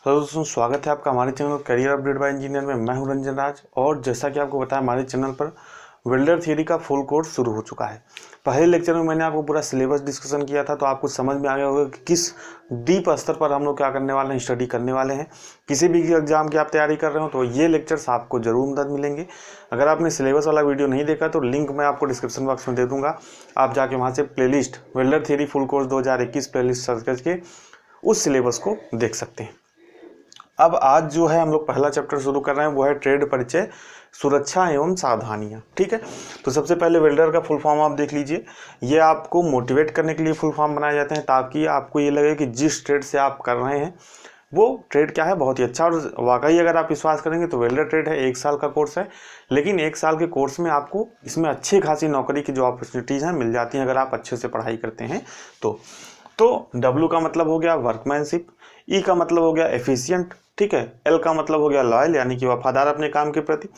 तो दोस्तों स्वागत है आपका हमारे channel career update bye engineer में। मैं हूं रंजन राज और जैसा कि आपको बताया हमारे चैनल पर वेल्डर थियरी का फुल कोर्स शुरू हो चुका है। पहले लेक्चर में मैंने आपको पूरा सिलेबस डिस्कशन किया था, तो आपको समझ में आ गया होगा कि किस डीप स्तर पर हम लोग क्या करने वाले हैं, स्टडी करने वाले हैं। किसी भी एग्जाम की आप तैयारी कर रहे हो तो ये लेक्चर्स आपको जरूर मदद मिलेंगे। अगर आपने सिलेबस वाला वीडियो नहीं देखा तो लिंक मैं आपको डिस्क्रिप्शन बॉक्स में दे दूंगा, आप जाके वहाँ से playlist welder theory full course 2021 playlist search करके उस सिलेबस को देख सकते हैं। अब आज जो है हम लोग पहला चैप्टर शुरू कर रहे हैं, वो है ट्रेड परिचय, सुरक्षा एवं सावधानियां। ठीक है, तो सबसे पहले वेल्डर का फुल फॉर्म आप देख लीजिए। ये आपको मोटिवेट करने के लिए फुल फॉर्म बनाए जाते हैं ताकि आपको ये लगे कि जिस ट्रेड से आप कर रहे हैं वो ट्रेड क्या है, बहुत ही अच्छा। और वाकई अगर आप विश्वास करेंगे तो वेल्डर ट्रेड है 1 साल का कोर्स है, लेकिन 1 साल के कोर्स में आपको इसमें अच्छी खासी नौकरी की जो अपॉर्चुनिटीज़ हैं मिल जाती हैं अगर आप अच्छे से पढ़ाई करते हैं तो W का मतलब हो गया वर्कमैनशिप, E का मतलब हो गया एफिशिएंट, ठीक है। L का मतलब हो गया लॉयल यानी कि वफादार अपने काम के प्रति।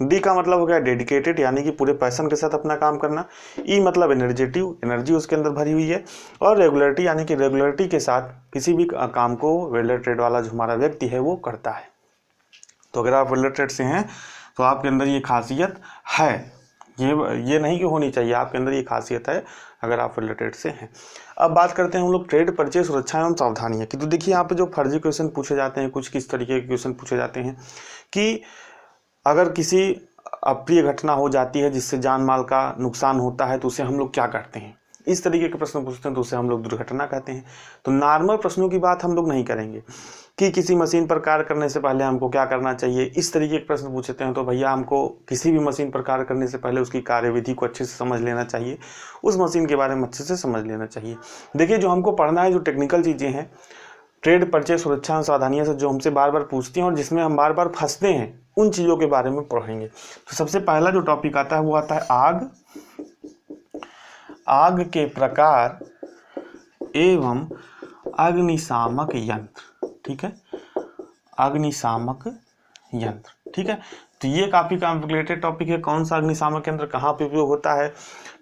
D का मतलब हो गया डेडिकेटेड यानी कि पूरे पैशन के साथ अपना काम करना। E मतलब एनर्जेटिव, एनर्जी उसके अंदर भरी हुई है। और रेगुलरिटी यानी कि रेगुलरिटी के साथ किसी भी काम को वेल्डर ट्रेड वाला जो हमारा व्यक्ति है वो करता है। तो अगर आप वेल्डर ट्रेड से हैं तो आपके अंदर ये खासियत है, ये नहीं कि होनी चाहिए, आपके अंदर ये खासियत है अगर आप वेल्डर ट्रेड से हैं। अब बात करते हैं हम लोग ट्रेड परिचय, सुरक्षा एवं सावधानियां की। तो देखिए यहाँ पे जो फर्जी क्वेश्चन पूछे जाते हैं, कुछ किस तरीके के क्वेश्चन पूछे जाते हैं कि अगर किसी अप्रिय घटना हो जाती है जिससे जान माल का नुकसान होता है तो उसे हम लोग क्या करते हैं, इस तरीके के प्रश्न पूछते हैं तो उसे हम लोग दुर्घटना कहते हैं। तो नॉर्मल प्रश्नों की बात हम लोग नहीं करेंगे कि किसी मशीन पर कार्य करने से पहले हमको क्या करना चाहिए, इस तरीके के प्रश्न पूछते हैं तो भैया हमको किसी भी मशीन पर कार्य करने से पहले उसकी कार्यविधि को अच्छे से समझ लेना चाहिए, उस मशीन के बारे में अच्छे से समझ लेना चाहिए। देखिए जो हमको पढ़ना है, जो टेक्निकल चीज़ें हैं, ट्रेड परिचय, सुरक्षा और सावधानियां से जो हमसे बार बार पूछती हैं और जिसमें हम बार बार फंसते हैं, उन चीज़ों के बारे में पढ़ेंगे। तो सबसे पहला जो टॉपिक आता है वो आता है आग के प्रकार एवं अग्निशामक यंत्र। ठीक है, अग्निशामक यंत्र। ठीक है, तो ये काफी कॉम्प्लिकेटेड टॉपिक है। कौन सा अग्निशामक यंत्र कहाँ पे उपयोग होता है,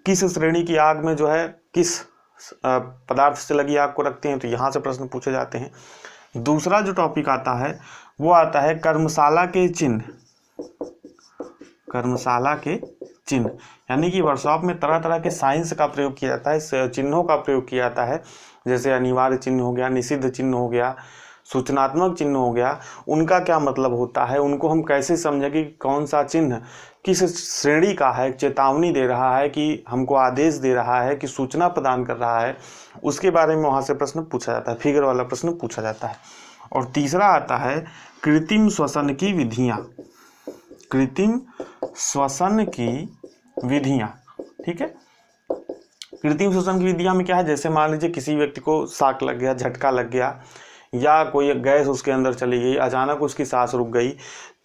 किस श्रेणी की आग में जो है किस पदार्थ से लगी आग को रखते हैं, तो यहाँ से प्रश्न पूछे जाते हैं। दूसरा जो टॉपिक आता है वो आता है कर्मशाला के चिन्ह। कर्मशाला के चिन्ह यानी कि वर्कशॉप में तरह तरह के साइंस का प्रयोग किया जाता है, चिन्हों का प्रयोग किया जाता है, जैसे अनिवार्य चिन्ह हो गया, निषिद्ध चिन्ह हो गया, सूचनात्मक चिन्ह हो गया। उनका क्या मतलब होता है, उनको हम कैसे समझें कि कौन सा चिन्ह किस श्रेणी का है, चेतावनी दे रहा है कि हमको आदेश दे रहा है कि सूचना प्रदान कर रहा है, उसके बारे में वहाँ से प्रश्न पूछा जाता है, फिगर वाला प्रश्न पूछा जाता है। और तीसरा आता है कृत्रिम श्वसन की विधियाँ। कृत्रिम श्वसन की विधियाँ, ठीक है। कृत्रिम श्वसन की विधियाँ में क्या है, जैसे मान लीजिए किसी व्यक्ति को शॉक लग गया, झटका लग गया, या कोई गैस उसके अंदर चली गई, अचानक उसकी सांस रुक गई,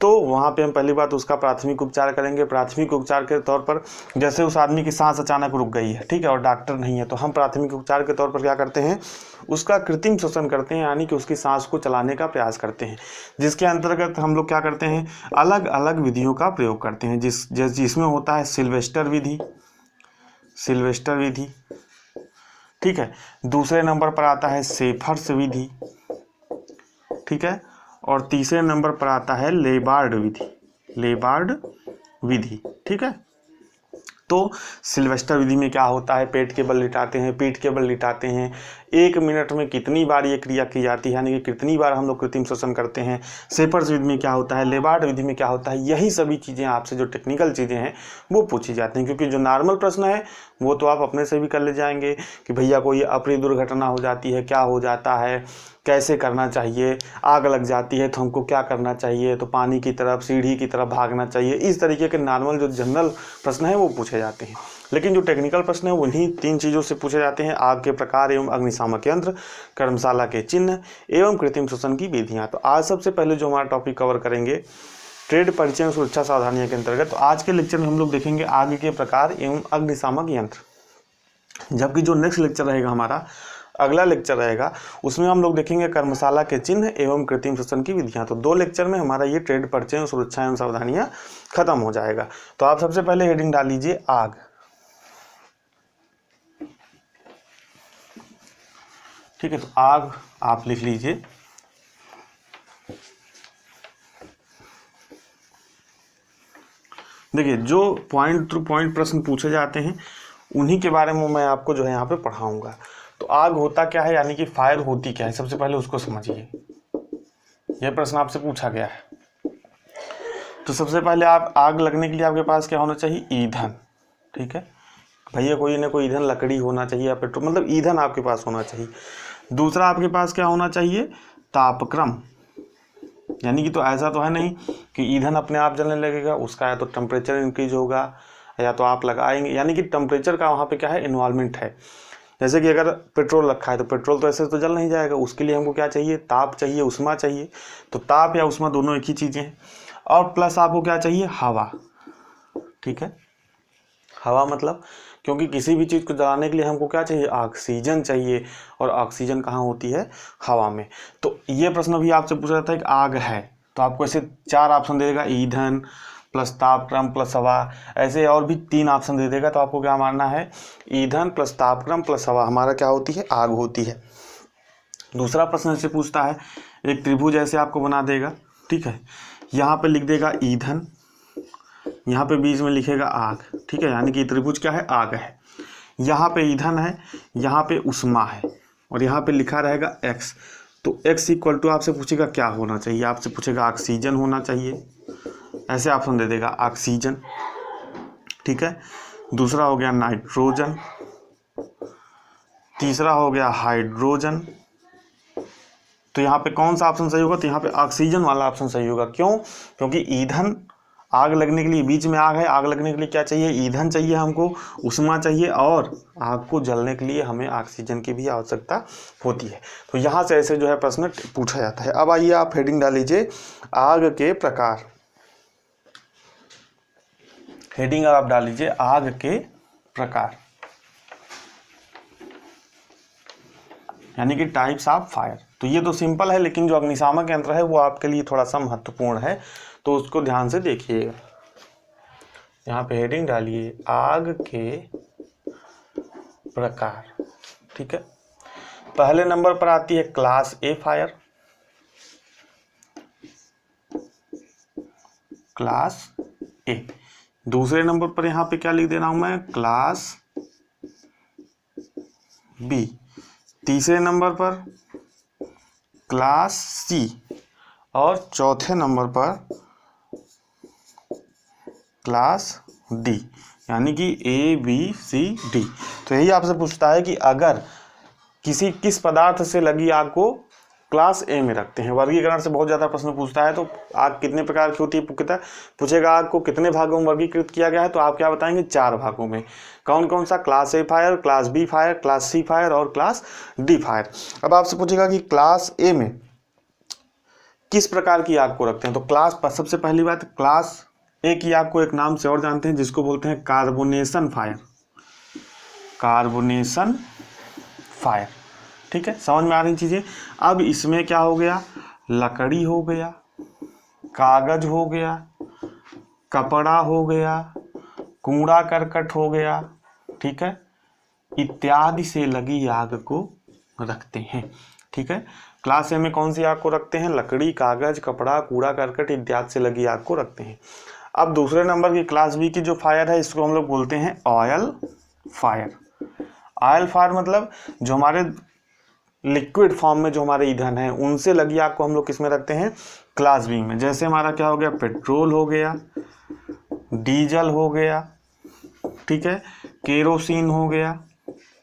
तो वहाँ पे हम पहली बात उसका प्राथमिक उपचार करेंगे। प्राथमिक उपचार के तौर पर जैसे उस आदमी की सांस अचानक रुक गई है, ठीक है, और डॉक्टर नहीं है, तो हम प्राथमिक उपचार के तौर पर क्या करते हैं, उसका कृत्रिम श्वसन करते हैं, यानी कि उसकी सांस को चलाने का प्रयास करते हैं, जिसके अंतर्गत हम लोग क्या करते हैं, अलग अलग विधियों का प्रयोग करते हैं, जिसमें होता है सिल्वेस्टर विधि। सिल्वेस्टर विधि, ठीक है। दूसरे नंबर पर आता है शेफर्स विधि, ठीक है। और तीसरे नंबर पर आता है लेबार्ड विधि। लेबार्ड विधि, ठीक है। तो सिल्वेस्टर विधि में क्या होता है, पेट के बल लिटाते हैं, पीठ के बल लिटाते हैं, 1 मिनट में कितनी बार ये क्रिया की जाती है, यानी कि कितनी बार हम लोग कृत्रिम श्वसन करते हैं। शेफर्स विधि में क्या होता है, लेबार्ड विधि में क्या होता है, यही सभी चीज़ें आपसे जो टेक्निकल चीज़ें हैं वो पूछी जाती हैं। क्योंकि जो नॉर्मल प्रश्न है वो तो आप अपने से भी कर ले जाएंगे कि भैया कोई अप्रिय दुर्घटना हो जाती है, क्या हो जाता है, कैसे करना चाहिए, आग लग जाती है तो हमको क्या करना चाहिए, तो पानी की तरफ, सीढ़ी की तरफ भागना चाहिए, इस तरीके के नॉर्मल जो जनरल प्रश्न हैं वो पूछे जाते हैं। लेकिन जो टेक्निकल प्रश्न है उन्हीं 3 चीज़ों से पूछे जाते हैं, आग के प्रकार एवं अग्निशामक यंत्र, कर्मशाला के चिन्ह एवं कृत्रिम श्वसन की विधियाँ। तो आज सबसे पहले जो हमारा टॉपिक कवर करेंगे ट्रेड परिचय सुरक्षा सावधानियों के अंतर्गत, तो आज के लेक्चर में हम लोग देखेंगे आग के प्रकार एवं अग्निशामक यंत्र। जबकि जो नेक्स्ट लेक्चर रहेगा हमारा, अगला लेक्चर रहेगा, उसमें हम लोग देखेंगे कर्मशाला के चिन्ह एवं कृत्रिम श्वसन की विधियां। तो 2 लेक्चर में हमारा ये ट्रेड परिचय सुरक्षा एवं सावधानियां खत्म हो जाएगा। तो आप सबसे पहले हेडिंग डाल लीजिए आग। ठीक है, तो आग आप लिख लीजिए। देखिए जो पॉइंट टू पॉइंट प्रश्न पूछे जाते हैं उन्हीं के बारे में मैं आपको जो है यहाँ पे पढ़ाऊंगा। तो आग होता क्या है, यानी कि फायर होती क्या है, सबसे पहले उसको समझिए। यह प्रश्न आपसे पूछा गया है। तो सबसे पहले आप आग लगने के लिए आपके पास क्या होना चाहिए, ईंधन। ठीक है भैया, कोई ना कोई ईंधन, लकड़ी होना चाहिए या पेट्रोल, मतलब ईंधन आपके पास होना चाहिए। दूसरा आपके पास क्या होना चाहिए, तापक्रम, यानी कि तो ऐसा तो है नहीं कि ईंधन अपने आप जलने लगेगा, उसका या तो टेम्परेचर इंक्रीज होगा या तो आप लगाएंगे, यानी कि टेम्परेचर का वहाँ पे क्या है, इन्वॉल्वमेंट है। जैसे कि अगर पेट्रोल रखा है तो पेट्रोल तो ऐसे तो जल नहीं जाएगा, उसके लिए हमको क्या चाहिए, ताप चाहिए, उष्मा चाहिए। तो ताप या उष्मा दोनों एक ही चीज़ें हैं। और प्लस आपको क्या चाहिए, हवा। ठीक है, हवा मतलब, क्योंकि किसी भी चीज़ को जलाने के लिए हमको क्या चाहिए, ऑक्सीजन चाहिए, और ऑक्सीजन कहाँ होती है, हवा में। तो ये प्रश्न भी आपसे पूछा जाता है कि आग है, तो आपको ऐसे 4 ऑप्शन दे देगा, ईंधन प्लस तापक्रम प्लस हवा, ऐसे और भी 3 ऑप्शन दे देगा। तो आपको क्या मानना है, ईंधन प्लस तापक्रम प्लस हवा हमारा क्या होती है, आग होती है। दूसरा प्रश्न ऐसे पूछता है, एक त्रिभुज ऐसे आपको बना देगा। ठीक है, यहाँ पे लिख देगा ईंधन, यहाँ पे बीच में लिखेगा आग। ठीक है, यानी कि त्रिभुज क्या है, आग है। यहाँ पे ईंधन है, यहाँ पे उष्मा है, और यहाँ पे लिखा रहेगा x। तो x इक्वल टू आपसे पूछेगा क्या होना चाहिए, आपसे पूछेगा ऑक्सीजन होना चाहिए, ऐसे ऑप्शन दे देगा ऑक्सीजन। ठीक है, दूसरा हो गया नाइट्रोजन, तीसरा हो गया हाइड्रोजन। तो यहाँ पे कौन सा ऑप्शन सही होगा, तो यहाँ पे ऑक्सीजन वाला ऑप्शन सही होगा। क्यों, क्योंकि ईंधन, आग लगने के लिए, बीच में आग है, आग लगने के लिए क्या चाहिए, ईंधन चाहिए हमको, उष्मा चाहिए, और आग को जलने के लिए हमें ऑक्सीजन की भी आवश्यकता होती है। तो यहाँ से ऐसे जो है प्रश्न पूछा जाता है। अब आइए आप हेडिंग डाल लीजिए, आग के प्रकार। हेडिंग आप डाल लीजिए, आग के प्रकार, यानी कि टाइप्स ऑफ फायर। तो ये तो सिंपल है, लेकिन जो अग्निशामक यंत्र है वो आपके लिए थोड़ा सा महत्वपूर्ण है, तो उसको ध्यान से देखिएगा। यहाँ पे हेडिंग डालिए, आग के प्रकार। ठीक है, पहले नंबर पर आती है क्लास ए फायर, क्लास ए। दूसरे नंबर पर यहाँ पे क्या लिख दे रहा हूं मैं, क्लास बी। तीसरे नंबर पर क्लास सी, और चौथे नंबर पर क्लास डी, यानी कि ए बी सी डी। तो यही आपसे पूछता है कि अगर किस पदार्थ से लगी आग को क्लास ए में रखते हैं। वर्गीकरण से बहुत ज़्यादा प्रश्न पूछता है। तो आग कितने प्रकार की होती है, पूछेगा आग को कितने भागों में वर्गीकृत किया गया है, तो आप क्या बताएंगे, 4 भागों में। कौन कौन सा, class A fire, class B fire, class C fire और क्लास डी फायर। अब आपसे पूछेगा कि क्लास ए में किस प्रकार की आग को रखते हैं। तो क्लास पर सबसे पहली बात, क्लास ए की आग को एक नाम से और जानते हैं, जिसको बोलते हैं कार्बोनेशन फायर, कार्बोनेशन फायर। ठीक है, समझ में आ रही चीजें। अब इसमें क्या हो गया, लकड़ी हो गया, कागज हो गया, कपड़ा हो गया, कूड़ा करकट हो गया, ठीक है, इत्यादि से लगी आग को रखते हैं। ठीक है, क्लास ए में कौन सी आग को रखते हैं, लकड़ी, कागज, कपड़ा, कूड़ा करकट इत्यादि से लगी आग को रखते हैं। अब दूसरे नंबर की क्लास बी की जो फायर है, इसको हम लोग बोलते हैं ऑयल फायर। ऑयल फायर मतलब जो हमारे लिक्विड फॉर्म में जो हमारे ईंधन है उनसे लगी आग को हम लोग किसमें रखते हैं, क्लास बी में। जैसे हमारा क्या हो गया, पेट्रोल हो गया, डीजल हो गया, ठीक है, केरोसिन हो गया,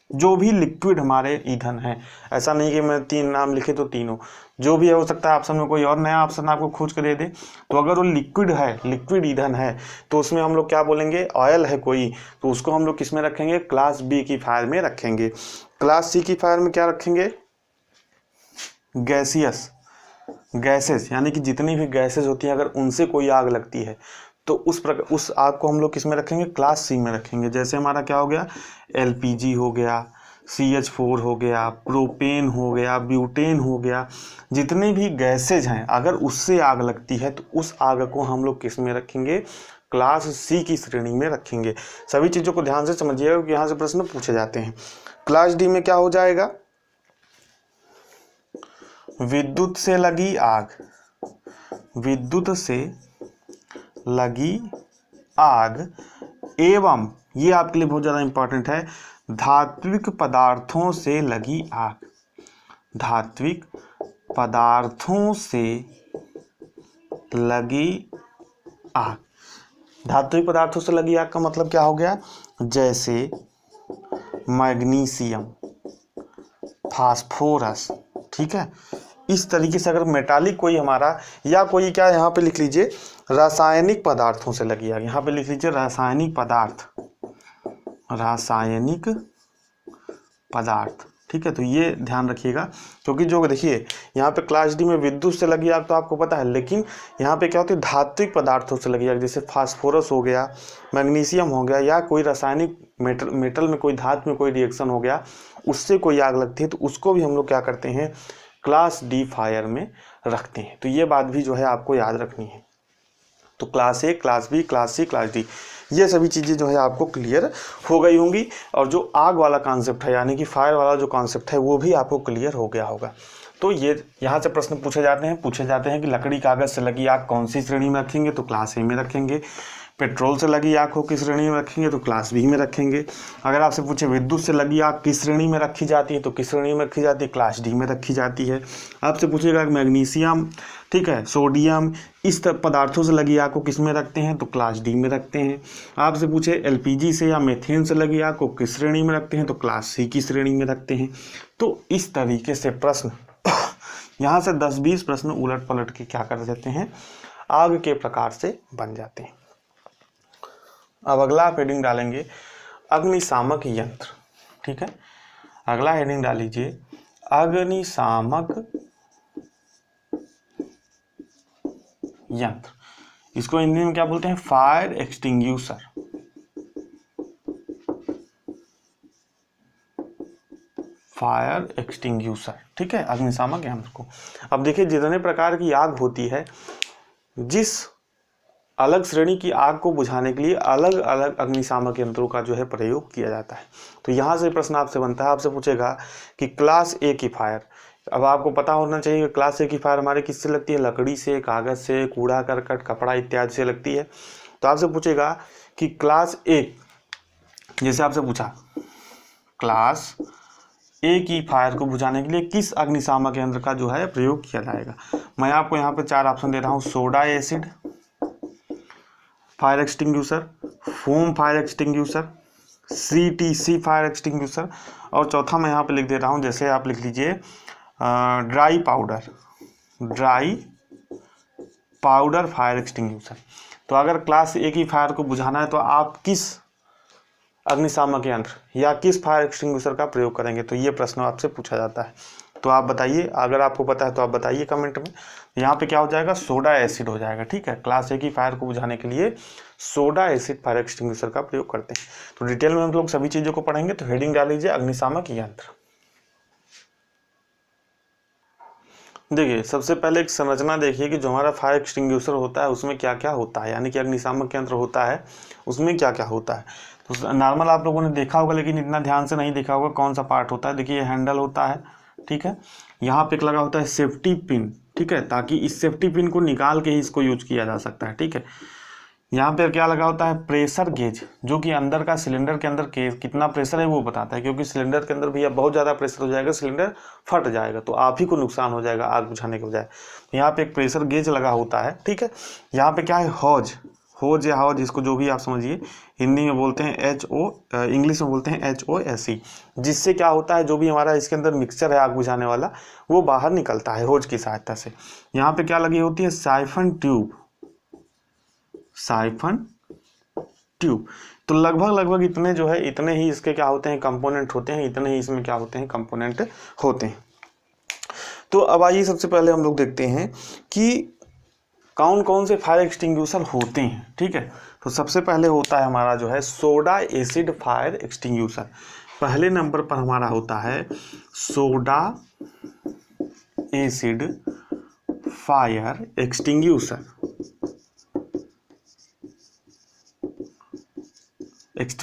जो भी लिक्विड हमारे ईंधन है। ऐसा नहीं कि मैं 3 नाम लिखे तो तीनों, जो भी है, हो सकता है ऑप्शन में कोई और नया ऑप्शन आपको खोज कर दे दे। तो अगर वो लिक्विड है, लिक्विड ईंधन है, तो उसमें हम लोग क्या बोलेंगे, ऑयल है कोई, तो उसको हम लोग किस में रखेंगे, क्लास बी की फायर में रखेंगे। क्लास सी की फायर में क्या रखेंगे, गैसियस, गैसेस, यानी कि जितनी भी गैसेस होती हैं अगर उनसे कोई आग लगती है तो उस आग को हम लोग किस में रखेंगे, क्लास सी में रखेंगे। जैसे हमारा क्या हो गया, एलपीजी हो गया, CH4 हो गया, प्रोपेन हो गया, ब्यूटेन हो गया, जितने भी गैसेज हैं अगर उससे आग लगती है तो उस आग को हम लोग किस में रखेंगे, क्लास सी की श्रेणी में रखेंगे। सभी चीज़ों को ध्यान से समझिएगा क्योंकि यहाँ से प्रश्न पूछे जाते हैं। क्लास डी में क्या हो जाएगा, विद्युत से लगी आग, विद्युत से लगी आग एवं, ये आपके लिए बहुत ज़्यादा इंपॉर्टेंट है, धात्विक पदार्थों से लगी आग। धात्विक पदार्थों से लगी आग। धात्विक पदार्थों से लगी आग का मतलब क्या हो गया, जैसे मैग्नीशियम, फास्फोरस, ठीक है। इस तरीके से अगर मेटालिक कोई हमारा, या कोई क्या यहाँ पे लिख लीजिए रासायनिक पदार्थों से लगी आग, यहाँ पे लिख लीजिए रासायनिक पदार्थ, रासायनिक पदार्थ, ठीक है। तो ये ध्यान रखिएगा, क्योंकि जो देखिए यहाँ पे क्लास डी में विद्युत से लगी आग तो आपको पता है, लेकिन यहाँ पे क्या होती है धात्विक पदार्थों से लगी आग, जैसे फास्फोरस हो गया, मैग्नीशियम हो गया, या कोई रासायनिक मेटल में कोई धातु में कोई रिएक्शन हो गया, उससे कोई आग लगती है, तो उसको भी हम लोग क्या करते हैं क्लास डी फायर में रखते हैं। तो ये बात भी जो है आपको याद रखनी है। तो class A, class B, class C, class D, ये सभी चीज़ें जो है आपको क्लियर हो गई होंगी, और जो आग वाला कॉन्सेप्ट है यानी कि फायर वाला जो कॉन्सेप्ट है वो भी आपको क्लियर हो गया होगा। तो ये यहाँ से प्रश्न पूछे जाते हैं कि लकड़ी कागज से लगी आग कौन सी श्रेणी में रखेंगे, तो क्लास ए में रखेंगे। पेट्रोल से लगी आग को किस श्रेणी में रखेंगे, तो क्लास बी में रखेंगे। अगर आपसे पूछे विद्युत से लगी आग किस श्रेणी में रखी जाती है, तो किस श्रेणी में रखी जाती है, क्लास डी में रखी जाती है। आपसे पूछेगा मैग्नीशियम, ठीक है, सोडियम, इस पदार्थों से लगी आग को किस में रखते हैं, तो क्लास डी में रखते हैं। आपसे पूछे एलपीजी से या मीथेन से लगी आग को किस श्रेणी में रखते हैं, तो क्लास सी की श्रेणी में रखते हैं। तो इस तरीके से प्रश्न यहाँ से 10-20 प्रश्न उलट पलट के क्या कर देते हैं, आग के प्रकार से बन जाते हैं। अब अगला आप हेडिंग डालेंगे अग्निशामक यंत्र, ठीक है। अगला हेडिंग डाल लीजिए अग्निशामक यंत्र। इसको हिंदी में क्या बोलते हैं, फायर एक्सटिंग्यूशर। फायर एक्सटिंग्यूशर, ठीक है, अग्निशामक यंत्र को। अब देखिए जितने प्रकार की आग होती है, जिस अलग श्रेणी की आग को बुझाने के लिए अलग अलग अग्निशामक यंत्रों का जो है प्रयोग किया जाता है। तो यहाँ से प्रश्न आपसे बनता है, आपसे पूछेगा कि क्लास ए की फायर। अब आपको पता होना चाहिए कि क्लास ए की फायर हमारे किससे लगती है, लकड़ी से, कागज से, कूड़ा करकट, कपड़ा इत्यादि से लगती है। तो आपसे पूछेगा कि क्लास ए, जैसे आपसे पूछा क्लास ए की फायर को बुझाने के लिए किस अग्निशामक यंत्र का जो है प्रयोग किया जाएगा। मैं आपको यहाँ पे 4 ऑप्शन दे रहा हूँ, soda acid fire extinguisher, foam fire extinguisher, CTC fire extinguisher, और चौथा मैं यहाँ पे लिख दे रहा हूँ, जैसे आप लिख लीजिए ड्राई पाउडर फायर एक्सटिंग्यूशर। तो अगर क्लास ए की फायर को बुझाना है तो आप किस अग्निशामक यंत्र या किस फायर एक्सटिंग्यूशर का प्रयोग करेंगे, तो ये प्रश्न आपसे पूछा जाता है। तो आप बताइए, अगर आपको पता है तो आप बताइए कमेंट में। यहाँ पे क्या हो जाएगा, सोडा एसिड हो जाएगा, ठीक है। क्लास ए की फायर को बुझाने के लिए सोडा एसिड फायर एक्सटिंग्विशर का प्रयोग करते हैं। तो डिटेल में हम लोग सभी चीज़ों को पढ़ेंगे। तो हेडिंग डाल लीजिए अग्निशामक यंत्र। देखिए सबसे पहले एक संरचना देखिए कि जो हमारा फायर एक्सटिंग्विशर होता है उसमें क्या क्या होता है, यानी कि अग्निशामक यंत्र होता है उसमें क्या क्या होता है। तो नॉर्मल आप लोगों ने देखा होगा लेकिन इतना ध्यान से नहीं देखा होगा कौन सा पार्ट होता है। देखिए ये हैंडल होता है, ठीक है। यहाँ पे एक लगा होता है सेफ्टी पिन, ठीक है, ताकि इस सेफ्टी पिन को निकाल के ही इसको यूज किया जा सकता है, ठीक है। यहाँ पे क्या लगा होता है, प्रेशर गेज, जो कि अंदर का सिलेंडर के अंदर कितना प्रेशर है वो बताता है, क्योंकि सिलेंडर के अंदर भैया बहुत ज़्यादा प्रेशर हो जाएगा, सिलेंडर फट जाएगा तो आप ही को नुकसान हो जाएगा आग बुझाने के बजाय। यहाँ पे एक प्रेशर गेज लगा होता है, ठीक है। यहाँ पे क्या है, हौज या हौज, इसको जो भी आप समझिए, हिंदी में बोलते हैं इंग्लिश में बोलते हैं HOSE, जिससे क्या होता है जो भी हमारा इसके अंदर मिक्सचर है आग बुझाने वाला वो बाहर निकलता है हौज की सहायता से। यहाँ पे क्या लगी होती है, साइफन ट्यूब। तो लगभग इतने जो है इतने ही इसके क्या होते हैं कंपोनेंट होते हैं, इतने ही इसमें क्या होते हैं कंपोनेंट होते हैं। तो अब आइए सबसे पहले हम लोग देखते हैं कि कौन कौन से फायर एक्सटिंग्विशर होते हैं, ठीक है। तो सबसे पहले होता है हमारा जो है सोडा एसिड फायर एक्सटिंग्विशर। पहले नंबर पर हमारा होता है soda acid fire extinguisher.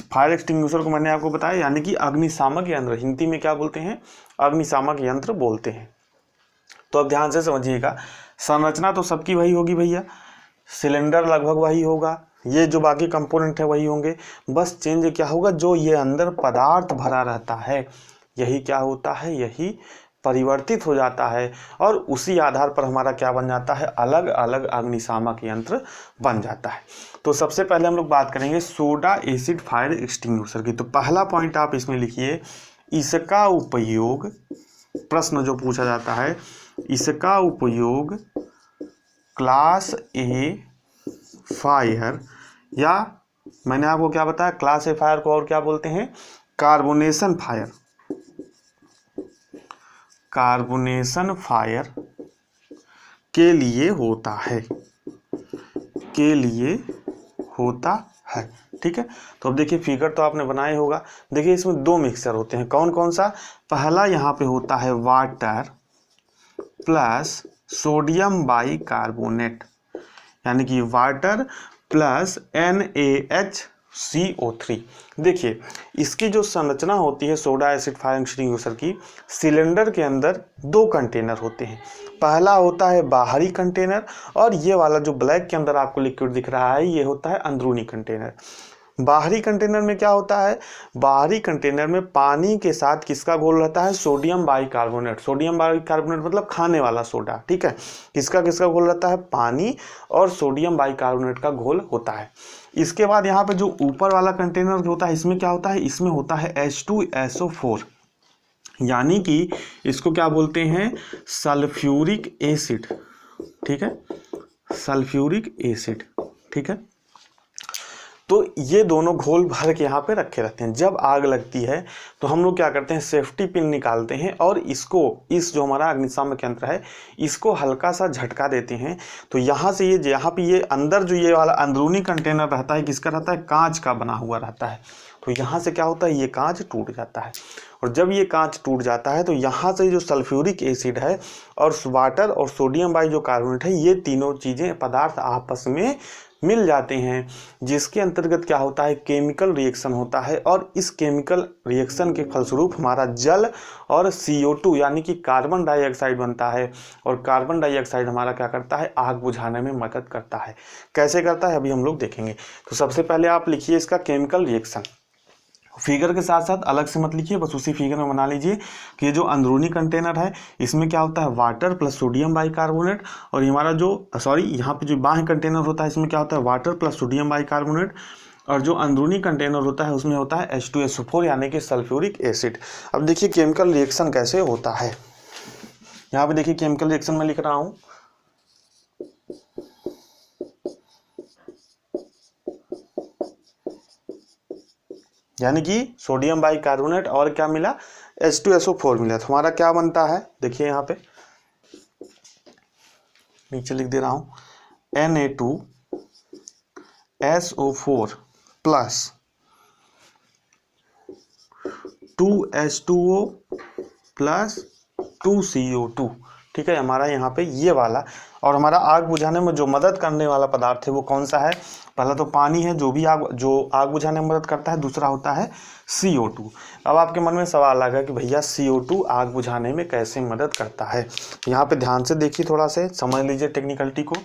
Fire extinguisher को मैंने आपको बताया यानी कि अग्निशामक यंत्र, हिंदी में क्या बोलते हैं, अग्निशामक यंत्र बोलते हैं। तो अब ध्यान से समझिएगा, संरचना तो सबकी वही होगी भैया, सिलेंडर लगभग वही होगा, ये जो बाकी कंपोनेंट है वही होंगे, बस चेंज क्या होगा, जो ये अंदर पदार्थ भरा रहता है यही क्या होता है, यही परिवर्तित हो जाता है और उसी आधार पर हमारा क्या बन जाता है, अलग अलग अग्निशामक यंत्र बन जाता है। तो सबसे पहले हम लोग बात करेंगे सोडा एसिड फायर एक्सटिंग्विशर की। तो पहला पॉइंट आप इसमें लिखिए, इसका उपयोग, प्रश्न जो पूछा जाता है, इसका उपयोग क्लास ए फायर, या मैंने आपको क्या बताया, क्लास ए फायर को और क्या बोलते हैं, कार्बोनेशन फायर, कार्बोनेशन फायर के लिए होता है, के लिए होता है। ठीक है, तो अब देखिए फिगर तो आपने बनाया होगा। देखिए इसमें दो मिक्सचर होते हैं, कौन कौन सा, पहला यहाँ पे होता है वाटर प्लस सोडियम बाइकार्बोनेट, यानी कि वाटर प्लस NaHCO3। देखिए इसकी जो संरचना होती है सोडा एसिड फायर एक्सटिंग्विशर की, सिलेंडर के अंदर दो कंटेनर होते हैं, पहला होता है बाहरी कंटेनर और ये वाला जो ब्लैक के अंदर आपको लिक्विड दिख रहा है ये होता है अंदरूनी कंटेनर। बाहरी कंटेनर में क्या होता है, बाहरी कंटेनर में पानी के साथ किसका घोल रहता है, सोडियम बाइकार्बोनेट। सोडियम बाइकार्बोनेट मतलब खाने वाला सोडा। ठीक है, किसका किसका घोल रहता है, पानी और सोडियम बाइकार्बोनेट का घोल होता है। इसके बाद यहाँ पे जो ऊपर वाला कंटेनर होता है इसमें क्या होता है, इसमें होता है H2SO4, यानी कि इसको क्या बोलते हैं, सल्फ्यूरिक एसिड। ठीक है, सल्फ्यूरिक एसिड। ठीक है, तो ये दोनों घोल भर के यहाँ पे रखे रहते हैं। जब आग लगती है तो हम लोग क्या करते हैं, सेफ्टी पिन निकालते हैं और इसको, इस जो हमारा अग्निशामक यंत्र है इसको हल्का सा झटका देते हैं। तो यहाँ से ये यहाँ पे ये अंदर जो ये वाला अंदरूनी कंटेनर रहता है किसका रहता है, कांच का बना हुआ रहता है। तो यहाँ से क्या होता है, ये कांच टूट जाता है और जब ये कांच टूट जाता है तो यहाँ से जो सल्फ्यूरिक एसिड है और वाटर और सोडियम बाइकार्बोनेट है, ये तीनों चीज़ें पदार्थ आपस में मिल जाते हैं, जिसके अंतर्गत क्या होता है, केमिकल रिएक्शन होता है और इस केमिकल रिएक्शन के फलस्वरूप हमारा जल और CO2 यानी कि कार्बन डाइऑक्साइड बनता है और कार्बन डाइऑक्साइड हमारा क्या करता है, आग बुझाने में मदद करता है। कैसे करता है अभी हम लोग देखेंगे। तो सबसे पहले आप लिखिए इसका केमिकल रिएक्शन, फिगर के साथ साथ अलग से मत लिखिए, बस उसी फिगर में बना लीजिए कि ये जो अंदरूनी कंटेनर है इसमें क्या होता है, वाटर प्लस सोडियम बाइकार्बोनेट, और हमारा जो यहाँ पे जो बाह्य कंटेनर होता है इसमें क्या होता है, वाटर प्लस सोडियम बाइकार्बोनेट, और जो अंदरूनी कंटेनर होता है उसमें होता है H2SO4 यानी कि सल्फ्यूरिक एसिड। अब देखिए केमिकल रिएक्शन कैसे होता है, यहाँ पे देखिए केमिकल रिएक्शन में लिख रहा हूँ, यानी कि सोडियम बाइकार्बोनेट और क्या मिला, H2SO4 मिला। तो हमारा क्या बनता है, देखिए यहाँ पे नीचे लिख दे रहा हूँ, Na2SO4 plus 2H2O plus 2CO2। ठीक है, हमारा यहाँ पे ये वाला, और हमारा आग बुझाने में जो मदद करने वाला पदार्थ है वो कौन सा है, पहला तो पानी है जो आग बुझाने में मदद करता है, दूसरा होता है CO2। अब आपके मन में सवाल आएगा कि भैया CO2 आग बुझाने में कैसे मदद करता है। यहाँ पे ध्यान से देखिए, थोड़ा से समझ लीजिए टेक्निकलिटी को।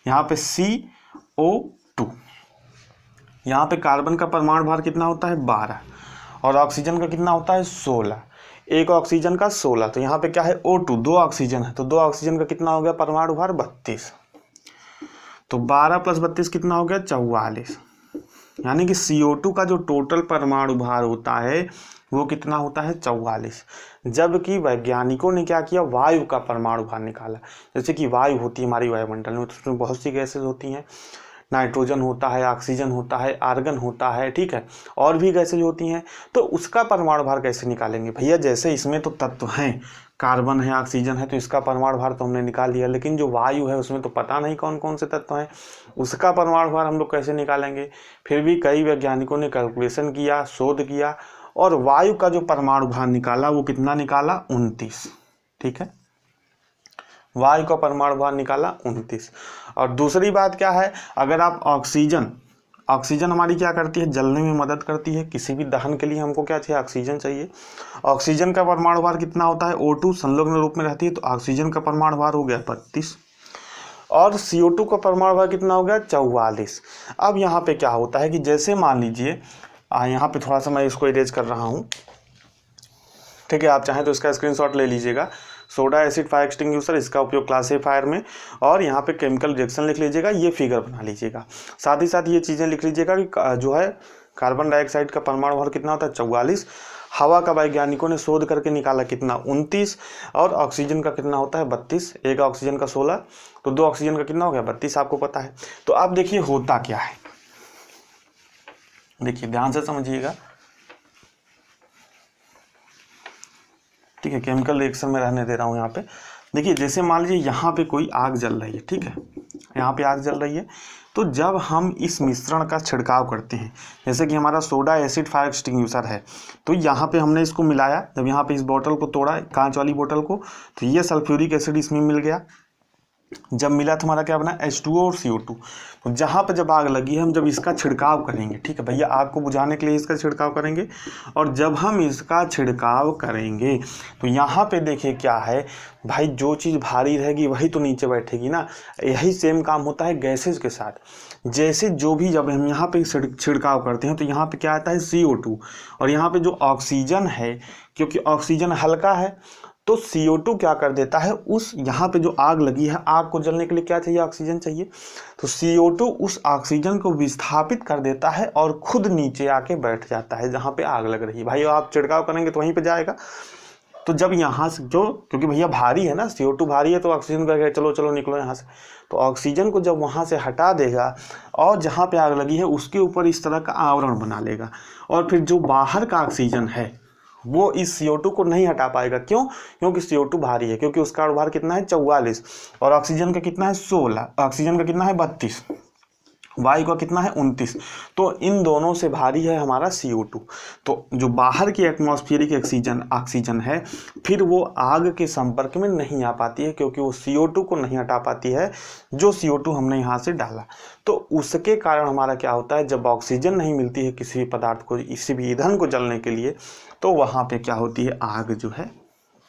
यहाँ पे CO2, यहाँ पे कार्बन का परमाणु भार कितना होता है, 12, और ऑक्सीजन का कितना होता है, 16। एक ऑक्सीजन का 16, तो यहाँ पे क्या है, O2, 2 ऑक्सीजन है, तो 2 ऑक्सीजन का कितना हो गया परमाणु भार, 32। तो 12 प्लस 32 कितना हो गया, 44। यानी कि CO2 का जो टोटल परमाणु भार होता है वो कितना होता है, 44। जबकि वैज्ञानिकों ने क्या किया, वायु का परमाणु भार निकाला। जैसे कि वायु होती है हमारी वायुमंडल में, तो उसमें बहुत सी गैसेज होती हैं, नाइट्रोजन होता है, ऑक्सीजन होता है, आर्गन होता है, ठीक है, और भी गैसेज होती हैं। तो उसका परमाणु भार कैसे निकालेंगे भैया, जैसे इसमें तो तत्व हैं, कार्बन है, ऑक्सीजन है, तो इसका परमाणु भार तो हमने निकाल लिया, लेकिन जो वायु है उसमें तो पता नहीं कौन कौन से तत्व हैं, उसका परमाणु भार हम लोग कैसे निकालेंगे। फिर भी कई वैज्ञानिकों ने कैलकुलेशन किया, शोध किया, और वायु का जो परमाणु भार निकाला वो कितना निकाला, 29। ठीक है, वायु का परमाणु भार निकाला 29। और दूसरी बात क्या है, अगर आप ऑक्सीजन हमारी क्या करती है, जलने में मदद करती है। किसी भी दहन के लिए हमको क्या चाहिए, ऑक्सीजन चाहिए। ऑक्सीजन का परमाणु भार कितना होता है, O2 संलग्न रूप में रहती है, तो ऑक्सीजन का परमाणु भार हो गया 32। और CO2 का परमाणु भार कितना हो गया 44। अब यहाँ पे क्या होता है कि जैसे मान लीजिए यहाँ पे थोड़ा सा मैं इसको इरेज कर रहा हूँ, ठीक है, आप चाहें तो इसका स्क्रीनशॉट ले लीजिएगा। सोडा एसिड फायर एक्सटिंग्विशर, इसका उपयोग क्लासिफायर में, और यहाँ पे केमिकल रिएक्शन लिख लीजिएगा, ये फिगर बना लीजिएगा। साथ ही साथ ये चीज़ें लिख लीजिएगा कि जो है कार्बन डाइऑक्साइड का परमाणु भार कितना होता है 44, हवा का वैज्ञानिकों ने शोध करके निकाला कितना 29, और ऑक्सीजन का कितना होता है 32, एक ऑक्सीजन का 16, तो 2 ऑक्सीजन का कितना हो गया 32, आपको पता है। तो अब देखिए होता क्या है, देखिए ध्यान से समझिएगा, ठीक है, केमिकल रिएक्शन में रहने दे रहा हूँ यहाँ पे। देखिए जैसे मान लीजिए यहाँ पे कोई आग जल रही है, ठीक है, यहाँ पे आग जल रही है, तो जब हम इस मिश्रण का छिड़काव करते हैं, जैसे कि हमारा सोडा एसिड फायर एक्सटिंग्विशर है, तो यहाँ पे हमने इसको मिलाया, जब यहाँ पे इस बोतल को तोड़ा, कांच वाली बोतल को, तो ये सल्फ्यूरिक एसिड इसमें मिल गया। जब मिला तो हमारा क्या बना H2O और CO2। तो जहाँ पर जब आग लगी है, हम जब इसका छिड़काव करेंगे, ठीक है भैया, आग को बुझाने के लिए इसका छिड़काव करेंगे, और जब हम इसका छिड़काव करेंगे तो यहाँ पे देखिए क्या है भाई, जो चीज़ भारी रहेगी वही तो नीचे बैठेगी ना। यही सेम काम होता है गैसेज के साथ। जैसे जो भी जब हम यहाँ पे छिड़काव करते हैं तो यहाँ पे क्या आता है CO2, और यहाँ पे जो ऑक्सीजन है, क्योंकि ऑक्सीजन हल्का है, तो CO2 क्या कर देता है, उस यहाँ पे जो आग लगी है, आग को जलने के लिए क्या चाहिए, ऑक्सीजन चाहिए, तो CO2 उस ऑक्सीजन को विस्थापित कर देता है और खुद नीचे आके बैठ जाता है जहाँ पे आग लग रही है। भाई आप छिड़काव करेंगे तो वहीं पे जाएगा। तो जब यहाँ से जो, क्योंकि भैया भारी है ना, CO2 भारी है, तो ऑक्सीजन कहेगा चलो चलो निकलो यहाँ से, तो ऑक्सीजन को जब वहाँ से हटा देगा और जहाँ पे आग लगी है उसके ऊपर इस तरह का आवरण बना लेगा, और फिर जो बाहर का ऑक्सीजन है वो इस CO2 को नहीं हटा पाएगा। क्यों? क्योंकि CO2 भारी है, क्योंकि उसका भार कितना है 44, और ऑक्सीजन का कितना है 16, ऑक्सीजन का कितना है 32, वायु का कितना है 29, तो इन दोनों से भारी है हमारा CO2। तो जो बाहर की एटमॉस्फेरिक ऑक्सीजन है, फिर वो आग के संपर्क में नहीं आ पाती है, क्योंकि वो CO2 को नहीं हटा पाती है जो CO2 हमने यहाँ से डाला। तो उसके कारण हमारा क्या होता है, जब ऑक्सीजन नहीं मिलती है किसी भी पदार्थ को, किसी भी ईंधन को जलने के लिए, तो वहाँ पे क्या होती है, आग जो है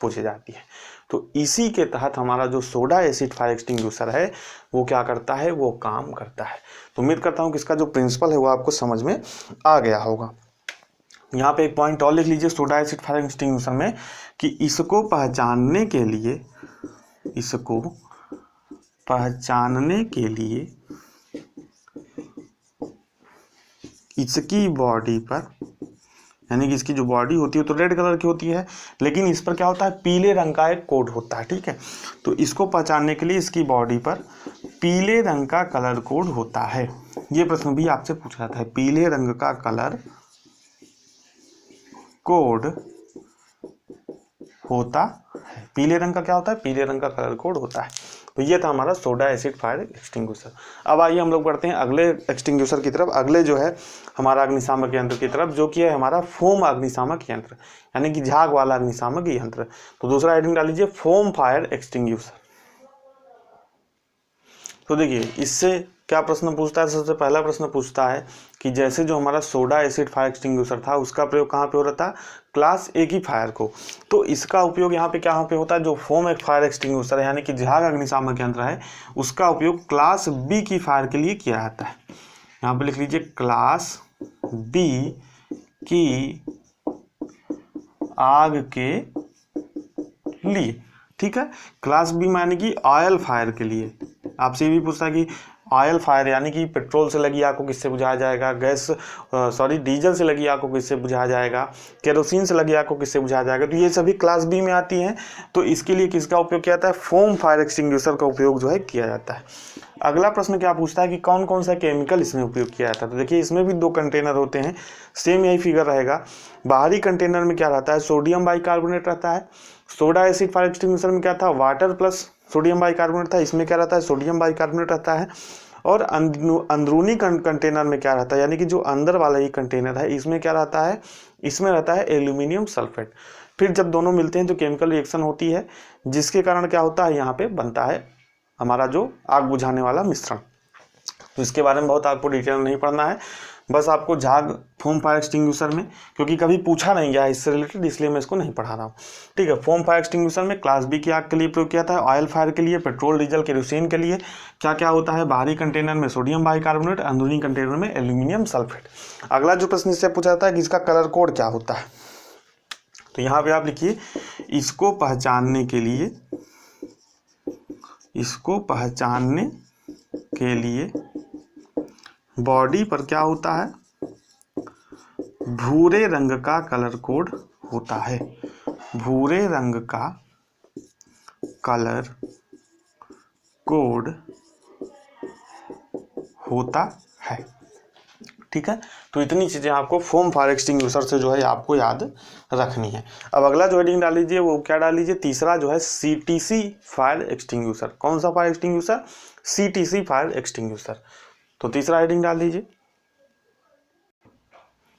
बुझ जाती है। तो इसी के तहत हमारा जो सोडा एसिड फायर एक्सटिंग्विशर है वो क्या करता है, वो काम करता है। तो उम्मीद करता हूँ कि इसका जो प्रिंसिपल है वो आपको समझ में आ गया होगा। यहाँ पे एक पॉइंट और लिख लीजिए सोडा एसिड फायर एक्सटिंग्विशर में, कि इसको पहचानने के लिए इसकी बॉडी पर, यानी कि इसकी जो बॉडी होती है तो रेड कलर की होती है, लेकिन इस पर क्या होता है, पीले रंग का एक कोड होता है, ठीक है। तो इसको पहचानने के लिए इसकी बॉडी पर पीले रंग का कलर कोड होता है। ये प्रश्न भी आपसे पूछा जाता है, पीले रंग का कलर कोड होता है। पीले रंग का क्या होता है, पीले रंग का कलर कोड होता है। तो ये था हमारा सोडा एसिड फायर एक्सटिंग्विशर। अब आइए हम लोग बढ़ते हैं अगले एक्सटिंग्विशर की तरफ, अगले जो है हमारा अग्निशामक यंत्र की तरफ, जो कि है हमारा फोम अग्निशामक यंत्र, यानी कि झाग वाला अग्निशामक यंत्र। तो दूसरा हेडिंग डाल लीजिए फोम फायर एक्सटिंग्विशर। तो देखिए इससे क्या प्रश्न पूछता है, सबसे पहला प्रश्न पूछता है कि जैसे जो हमारा सोडा एसिड फायर एक्सटिंग्विशर था उसका प्रयोग कहाँ पे हो रहा था, क्लास ए की फायर को। तो इसका उपयोग यहाँ पे क्या पे होता है, जो फोम एक फायर एक्सटिंग्विशर है यानी कि झाग अग्निशामक यंत्र है, उसका उपयोग क्लास बी की फायर के लिए किया जाता है। यहाँ पे लिख लीजिए क्लास बी की आग के लिए, ठीक है। क्लास बी माने कि ऑयल फायर के लिए। आपसे ये भी पूछता है कि ऑयल फायर यानी कि पेट्रोल से लगी आग को किससे बुझाया जाएगा, डीजल से लगी आग को किससे बुझाया जाएगा, केरोसिन से लगी आग को किससे बुझाया जाएगा। तो ये सभी क्लास बी में आती हैं। तो इसके लिए किसका उपयोग किया जाता है, फोम फायर एक्सटिंग्विशर का उपयोग जो है किया जाता है। अगला प्रश्न क्या पूछता है कि कौन कौन सा केमिकल इसमें उपयोग किया जाता है। तो देखिए इसमें भी 2 कंटेनर होते हैं, सेम यही फिगर रहेगा। बाहरी कंटेनर में क्या रहता है, सोडियम बाइकार्बोनेट रहता है। सोडा एसिड फायर एक्सटिंग्विशर में क्या था, वाटर प्लस सोडियम बाइकार्बोनेट था, इसमें क्या रहता है, सोडियम बाइकार्बोनेट रहता है। और अंदरूनी कंटेनर में क्या रहता है, यानी कि जो अंदर वाला ही कंटेनर है, इसमें क्या रहता है, इसमें रहता है एल्यूमिनियम सल्फेट। फिर जब दोनों मिलते हैं तो केमिकल रिएक्शन होती है, जिसके कारण क्या होता है, यहाँ पे बनता है हमारा जो आग बुझाने वाला मिश्रण। तो इसके बारे में बहुत आपको डिटेल नहीं पढ़ना है, बस आपको झाग फोम फायर एक्सटिंग्विशर में, क्योंकि कभी पूछा नहीं गया है इससे रिलेटेड, इसलिए मैं इसको नहीं पढ़ा रहा हूँ। ठीक है, फोम फायर एक्सटिंग्विशर में क्लास बी की आग के लिए प्रयोग किया जाता है, ऑयल फायर के लिए, पेट्रोल डीजल केरोसिन के लिए क्या क्या होता है, बाहरी कंटेनर में सोडियम बाइकार्बोनेट, अंदरूनी कंटेनर में एल्यूमिनियम सल्फेट। अगला जो प्रश्न इससे पूछा जाता है कि इसका कलर कोड क्या होता है, तो यहाँ पे आप लिखिए इसको पहचानने के लिए बॉडी पर क्या होता है, भूरे रंग का कलर कोड होता है, भूरे रंग का कलर कोड होता है। ठीक है, तो इतनी चीजें आपको फोम फायर एक्सटिंग्विशर से जो है आपको याद रखनी है। अब अगला जो हेडिंग डाल लीजिए वो क्या डाल लीजिए, तीसरा जो है CTC फायर एक्सटिंग्विशर। कौन सा fire extinguisher, CTC fire extinguisher. तो तीसरा हेडिंग डाल दीजिए।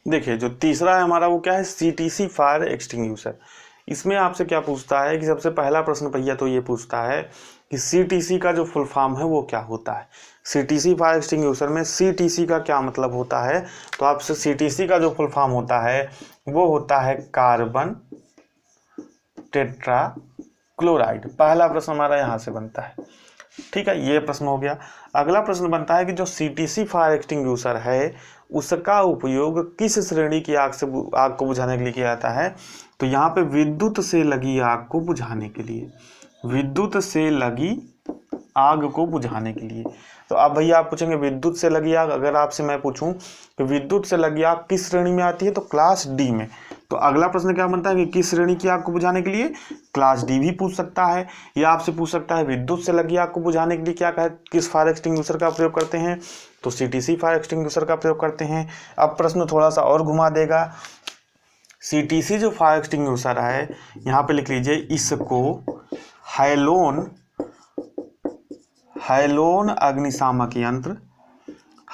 देखिए जो तीसरा है हमारा वो क्या है, CTC फायर एक्सटिंग्विशर। इसमें आपसे क्या पूछता है कि सबसे पहला प्रश्न पहिया तो ये पूछता है कि CTC का जो फुल फॉर्म है वो क्या होता है। CTC फायर एक्सटिंग्विशर में CTC का क्या मतलब होता है, तो आपसे CTC का जो फुल फॉर्म होता है वो होता है कार्बन टेट्रा क्लोराइड। पहला प्रश्न हमारा यहाँ से बनता है। ठीक है, ये प्रश्न हो गया। अगला प्रश्न बनता है कि जो CTC फायर एक्सटिंग्विशर है उसका उपयोग किस श्रेणी की आग को बुझाने के लिए किया जाता है, तो यहाँ पे विद्युत से लगी आग को बुझाने के लिए, विद्युत से लगी आग को बुझाने के लिए। तो अब भैया आप पूछेंगे विद्युत से लगी आग, अगर आपसे मैं पूछूं कि विद्युत से लगी आग किस श्रेणी में आती है, तो क्लास डी में। तो अगला प्रश्न क्या बनता है कि किस श्रेणी की आग को बुझाने के लिए, क्लास डी भी पूछ सकता है, या आपसे पूछ सकता है विद्युत से लगी आग को बुझाने के लिए क्या कहे, किस फायर एक्सटिंग्विशर का प्रयोग करते हैं, तो CTC फायर एक्सटिंग्विशर का प्रयोग करते हैं। अब प्रश्न थोड़ा सा और घुमा देगा। CTC जो फायर एक्सटिंग्विशर है यहाँ पे लिख लीजिए इसको हैलोन अग्निशामक यंत्र,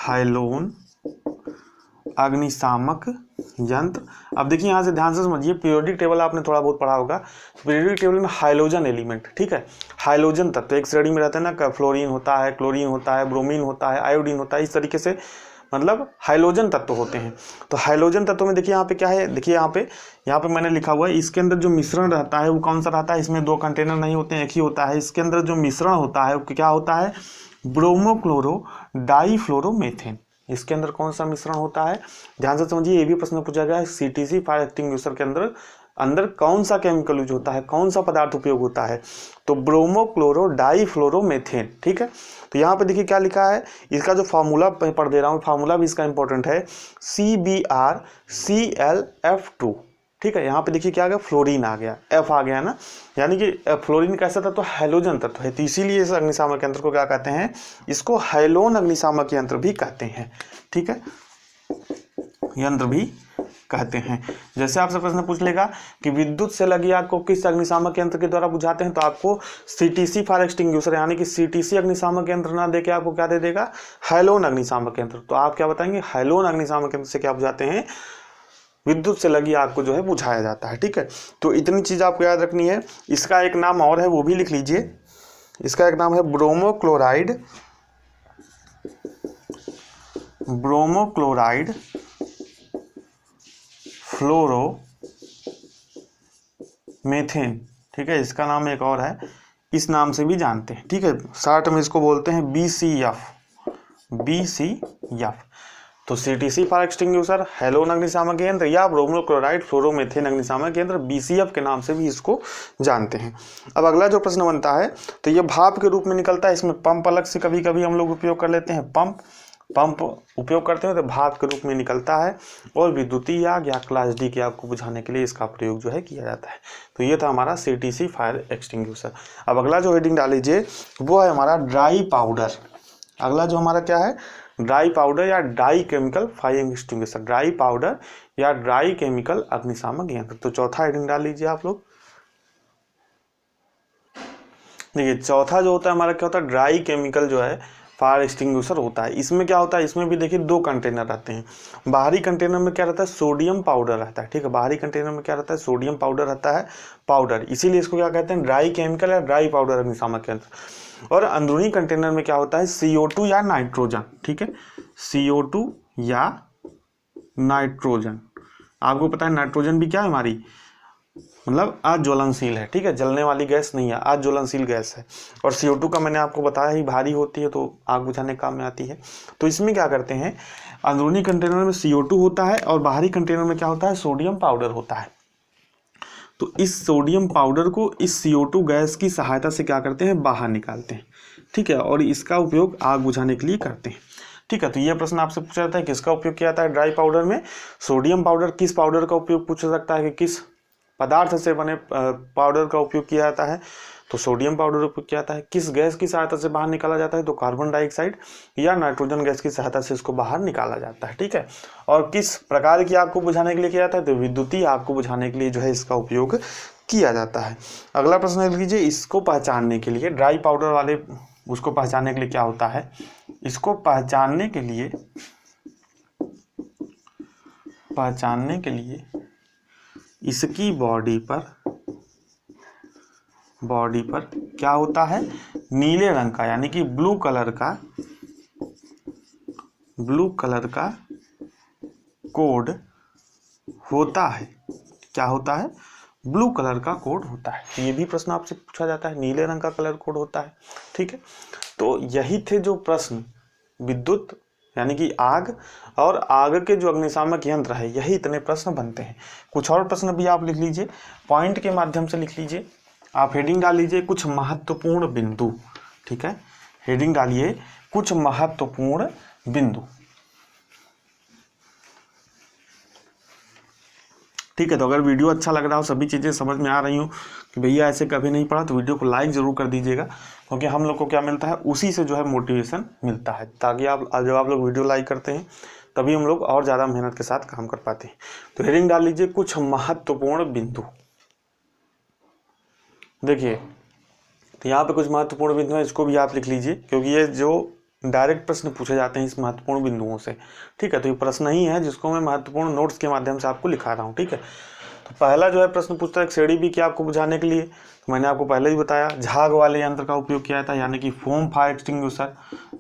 हैलोन अग्निशामक यंत्र। अब देखिए यहाँ से ध्यान से समझिए, पीरियोडिक टेबल आपने थोड़ा बहुत पढ़ा होगा। पीरियोडिक टेबल में हाइलोजन एलिमेंट, ठीक है, हाइलोजन तत्व एक श्रेणी में रहते हैं ना, फ्लोरीन होता है, क्लोरीन होता है, ब्रोमीन होता है, आयोडीन होता है, इस तरीके से मतलब हाइलोजन तत्व होते हैं। तो हाइलोजन तत्व में देखिए यहाँ पे क्या है, देखिए यहाँ पे मैंने लिखा हुआ है, इसके अंदर जो मिश्रण रहता है वो कौन सा रहता है, इसमें दो कंटेनर नहीं होते हैं, एक ही होता है। इसके अंदर जो मिश्रण होता है वो क्या होता है, ब्रोमोक्लोरो डाइफ्लोरोमेथेन। इसके अंदर कौन सा मिश्रण होता है, ध्यान से समझिए, ये भी प्रश्न पूछा गया है। CTC फायर एक्सटिंग्विशर के अंदर कौन सा केमिकल यूज होता है, कौन सा पदार्थ उपयोग होता है, तो ब्रोमोक्लोरो डाइफ्लोरोमेथेन। ठीक है, तो यहाँ पे देखिए क्या लिखा है, इसका जो फार्मूला पढ़ दे रहा हूँ, फार्मूला भी इसका इंपॉर्टेंट है, CbRClF2। ठीक है, यहाँ पे देखिए क्या आ गया, फ्लोरीन आ गया, F आ गया ना, यानी कि फ्लोरीन कैसा तत्व, हैलोजन तत्व है। तो इसीलिए इस अग्निशामक यंत्र को क्या कहते हैं, इसको हैलोन अग्निशामक यंत्र भी कहते हैं। ठीक है, यंत्र भी कहते हैं। जैसे आपसे प्रश्न पूछ लेगा कि विद्युत से लगी आग को किस अग्निशामक यंत्र के द्वारा बुझाते हैं, तो आपको CTC फायर एक्सटिंग्विशर यानी कि CTC अग्निशामक यंत्र ना देके आपको क्या दे देगा, हैलोन अग्निशामक यंत्र। तो आप क्या बताएंगे, हैलोन अग्निशामक यंत्र से क्या बुझाते हैं, विद्युत से लगी आग को जो है बुझाया जाता है। ठीक है, तो इतनी चीज आपको याद रखनी है। इसका एक नाम और है, वो भी लिख लीजिए। इसका एक नाम है ब्रोमोक्लोराइड फ्लोरोमेथेन। ठीक है, इसका नाम एक और है, इस नाम से भी जानते हैं। ठीक है, शॉर्ट में इसको बोलते हैं BCF। तो CTC फायर एक्सटिंग्विशर, हैलोन अग्निशामक यंत्र या ब्रोमोक्लोराइड फ्लोरोमेथेन अग्निशामक यंत्र, BCF के नाम से भी इसको जानते हैं। अब अगला जो प्रश्न बनता है, तो ये भाप के रूप में निकलता है, इसमें पंप अलग से कभी कभी हम लोग उपयोग कर लेते हैं, पंप उपयोग करते हैं, तो भाप के रूप में निकलता है, और विद्युतीय आग या क्लास डी की आग को बुझाने के लिए इसका प्रयोग जो है किया जाता है। तो ये था हमारा CTC फायर एक्सटिंग्विशर। अब अगला जो हेडिंग डाल लीजिए वो है हमारा ड्राई पाउडर। अगला जो हमारा क्या है, ड्राई पाउडर या dry chemical fire extinguisher, dry powder या ड्राई केमिकल अग्निशामक यंत्र। तो चौथा हेडिंग डाल लीजिए आप लोग। देखिए चौथा जो होता है हमारा क्या होता है, ड्राई केमिकल जो है फायर एक्सटिंग्विशर होता है। इसमें क्या होता है, इसमें भी देखिए दो कंटेनर रहते हैं। बाहरी कंटेनर में क्या रहता है, सोडियम पाउडर रहता है। ठीक है, बाहरी कंटेनर में क्या रहता है, सोडियम पाउडर रहता है, पाउडर, इसीलिए इसको क्या कहते हैं, ड्राई केमिकल या ड्राई पाउडर अग्निशामक यंत्र। और अंदरूनी कंटेनर में क्या होता है, CO2 या नाइट्रोजन। ठीक है, CO2 या नाइट्रोजन। आपको पता है नाइट्रोजन भी क्या है हमारी, मतलब अज्वलनशील है, ठीक है, जलने वाली गैस नहीं है, अज्वलनशील गैस है। और CO2 का मैंने आपको बताया ही भारी होती है तो आग बुझाने काम में आती है। तो इसमें क्या करते हैं, अंदरूनी कंटेनर में CO2 होता है और बाहरी कंटेनर में क्या होता है, सोडियम पाउडर होता है। तो इस सोडियम पाउडर को इस CO2 गैस की सहायता से क्या करते हैं, बाहर निकालते हैं, ठीक है, और इसका उपयोग आग बुझाने के लिए करते हैं, ठीक है। तो ये प्रश्न आपसे पूछा जाता है किसका उपयोग किया जाता है ड्राई पाउडर में, सोडियम पाउडर। किस पाउडर का उपयोग पूछा सकता है कि किस पदार्थ से बने पाउडर का उपयोग किया जाता है, तो सोडियम पाउडर उपयोग किया जाता है। किस गैस की सहायता से बाहर निकाला जाता है, तो कार्बन डाइऑक्साइड या नाइट्रोजन गैस की सहायता से इसको बाहर निकाला जाता है, ठीक है। और किस प्रकार की आग को बुझाने के लिए किया जाता है, तो विद्युतीय आग को बुझाने के लिए जो है इसका उपयोग किया जाता है। अगला प्रश्न लिख लीजिए, इसको पहचानने के लिए ड्राई पाउडर वाले उसको पहचानने के लिए क्या होता है, इसको पहचानने के लिए इसकी बॉडी पर क्या होता है, नीले रंग का यानी कि ब्लू कलर का कोड होता है। क्या होता है, ब्लू कलर का कोड होता है। ये भी प्रश्न आपसे पूछा जाता है, नीले रंग का कलर कोड होता है, ठीक है। तो यही थे जो प्रश्न विद्युत यानी कि आग और आग के जो अग्निशामक यंत्र है, यही इतने प्रश्न बनते हैं। कुछ और प्रश्न भी आप लिख लीजिए, पॉइंट के माध्यम से लिख लीजिए। आप हेडिंग डाल लीजिए कुछ महत्वपूर्ण बिंदु, ठीक है, हेडिंग डालिए कुछ महत्वपूर्ण बिंदु, ठीक है। तो अगर वीडियो अच्छा लग रहा हो, सभी चीज़ें समझ में आ रही हो कि भैया ऐसे कभी नहीं पढ़ा, तो वीडियो को लाइक ज़रूर कर दीजिएगा, क्योंकि हम लोग को क्या मिलता है, उसी से जो है मोटिवेशन मिलता है, ताकि जब आप लोग वीडियो लाइक करते हैं तभी हम लोग और ज़्यादा मेहनत के साथ काम कर पाते हैं। तो हेडिंग डाल लीजिए कुछ महत्वपूर्ण बिंदु। देखिए तो यहाँ पे कुछ महत्वपूर्ण बिंदु है, इसको भी आप लिख लीजिए, क्योंकि ये जो डायरेक्ट प्रश्न पूछे जाते हैं इस महत्वपूर्ण बिंदुओं से, ठीक है। तो ये प्रश्न ही है जिसको मैं महत्वपूर्ण नोट्स के माध्यम से आपको लिखा रहा हूँ, ठीक है। तो पहला जो है प्रश्न पूछता है सीढ़ी भी क्या आपको बुझाने के लिए, तो मैंने आपको पहले ही बताया झाग वाले यंत्र का उपयोग किया था, यानी कि फोम फायर एक्सटिंग्विशर,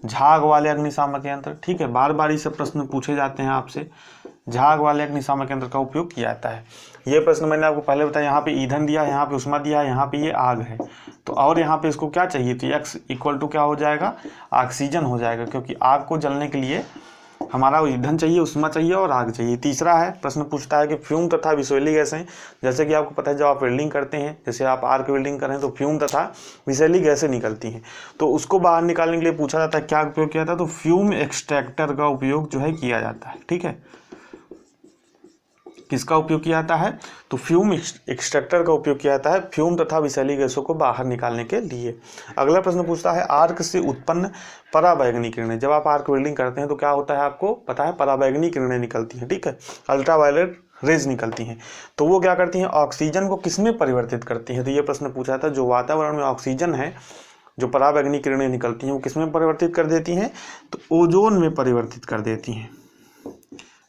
झाग वाले अग्निशामक यंत्र, ठीक है। बार बार ये सब प्रश्न पूछे जाते हैं आपसे, झाग वाले अग्निशामक यंत्र का उपयोग किया जाता है। ये प्रश्न मैंने आपको पहले बताया, यहाँ पे ईंधन दिया, यहाँ पे उष्मा दिया, यहाँ पे ये आग है, तो और यहाँ पे इसको क्या चाहिए, तो x इक्वल टू क्या हो जाएगा, ऑक्सीजन हो जाएगा, क्योंकि आग को जलने के लिए हमारा ईंधन चाहिए, उष्मा चाहिए और आग चाहिए। तीसरा है प्रश्न पूछता है कि फ्यूम तथा विषैली गैसें, जैसे कि आपको पता है जब आप वेल्डिंग करते हैं, जैसे आप आर्क वेल्डिंग करें तो फ्यूम तथा विषैली गैसें निकलती हैं, तो उसको बाहर निकालने के लिए पूछा जाता है क्या उपयोग किया जाता है, तो फ्यूम एक्सट्रैक्टर का उपयोग जो है किया जाता है, ठीक है। किसका उपयोग किया जाता है, तो फ्यूम एक्सट्रैक्टर का उपयोग किया जाता है फ्यूम तथा विषैली गैसों को बाहर निकालने के लिए। अगला प्रश्न पूछता है आर्क से उत्पन्न पराबैंगनी किरणें। जब आप आर्क वेल्डिंग करते हैं तो क्या होता है, आपको पता है पराबैंगनी किरणें निकलती हैं, ठीक है, अल्ट्रावायलेट रेज निकलती हैं। तो वो क्या करती हैं, ऑक्सीजन को किसमें परिवर्तित करती हैं, तो ये प्रश्न पूछा था, जो वातावरण में ऑक्सीजन है, जो पराबैंगनी किरणें निकलती हैं वो किसमें परिवर्तित कर देती हैं, तो ओजोन में परिवर्तित कर देती हैं।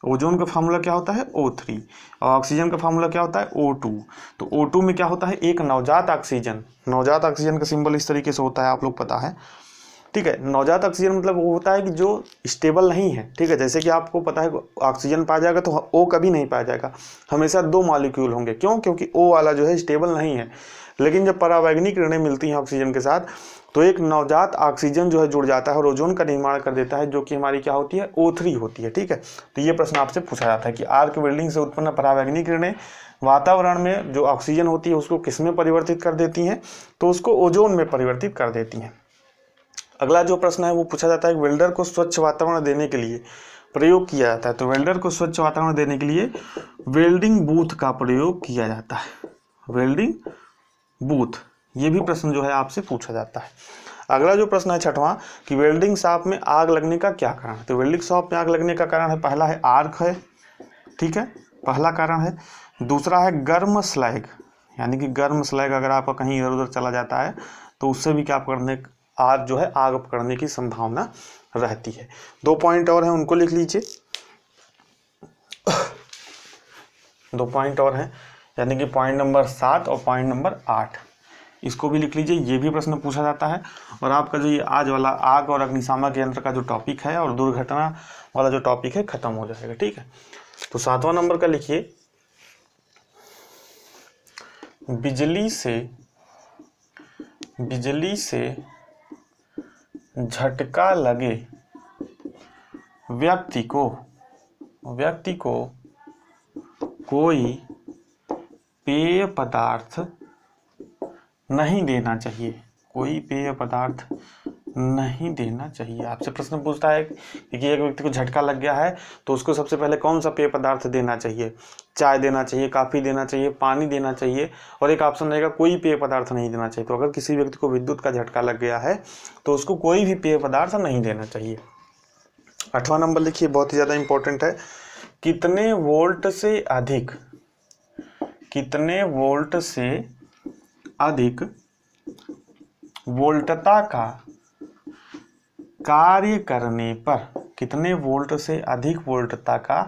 ओजोन का फार्मूला क्या होता है, O3, और ऑक्सीजन का फार्मूला क्या होता है, O2। तो O2 में क्या होता है, एक नवजात ऑक्सीजन का सिंबल इस तरीके से होता है, आप लोग पता है, ठीक है। नवजात ऑक्सीजन मतलब वो होता है कि जो स्टेबल नहीं है, ठीक है। जैसे कि आपको पता है ऑक्सीजन पाया जाएगा तो O कभी नहीं पाया जाएगा, हमेशा 2 मॉलिक्यूल होंगे, क्यों, क्योंकि O वाला जो है स्टेबल नहीं है। लेकिन जब पराबैंगनी किरणें मिलती हैं ऑक्सीजन के साथ, तो एक नवजात ऑक्सीजन जो है जुड़ जाता है और ओजोन का निर्माण कर देता है, जो कि हमारी क्या होती है, O3 होती है, ठीक है। तो ये प्रश्न आपसे पूछा जाता है कि आर्क वेल्डिंग से उत्पन्न पराबैंगनी किरणें वातावरण में जो ऑक्सीजन होती है उसको किस में परिवर्तित कर देती हैं, तो उसको ओजोन में परिवर्तित कर देती हैं। अगला जो प्रश्न है वो पूछा जाता है वेल्डर को स्वच्छ वातावरण देने के लिए प्रयोग किया जाता है। तो वेल्डर को स्वच्छ वातावरण देने के लिए वेल्डिंग बूथ का प्रयोग किया जाता है, वेल्डिंग बूथ। ये भी प्रश्न जो है आपसे पूछा जाता है। अगला जो प्रश्न है छठवां कि वेल्डिंग शॉप में आग लगने का क्या कारण है। तो वेल्डिंग शॉप में आग लगने का कारण है, पहला है आर्क है, ठीक है, पहला कारण है। दूसरा है गर्म स्लैग, यानी कि गर्म स्लैग अगर आपका कहीं इधर उधर चला जाता है तो उससे भी क्या करने आग जो है आग पकड़ने की संभावना रहती है। 2 पॉइंट और हैं, उनको लिख लीजिए। 2 पॉइंट और हैं, यानी कि पॉइंट नंबर 7 और पॉइंट नंबर 8, इसको भी लिख लीजिए। ये भी प्रश्न पूछा जाता है। और आपका जो ये आज वाला आग और अग्निशामक यंत्र का जो टॉपिक है और दुर्घटना वाला जो टॉपिक है खत्म हो जाएगा, ठीक है। तो 7वां नंबर का लिखिए, बिजली से झटका लगे व्यक्ति को कोई पेय पदार्थ नहीं देना चाहिए। कोई पेय पदार्थ नहीं देना चाहिए। आपसे प्रश्न पूछता है कि एक व्यक्ति को झटका लग गया है तो उसको सबसे पहले कौन सा पेय पदार्थ देना चाहिए? चाय देना चाहिए, कॉफ़ी देना चाहिए, पानी देना चाहिए, और एक ऑप्शन रहेगा कोई पेय पदार्थ नहीं देना चाहिए। तो अगर किसी व्यक्ति को विद्युत का झटका लग गया है तो उसको कोई भी पेय पदार्थ नहीं देना चाहिए। 8वां नंबर लिखिए, बहुत ही ज़्यादा इंपॉर्टेंट है। कितने वोल्ट से अधिक वोल्टता का कार्य करने पर, कितने वोल्ट से अधिक वोल्टता का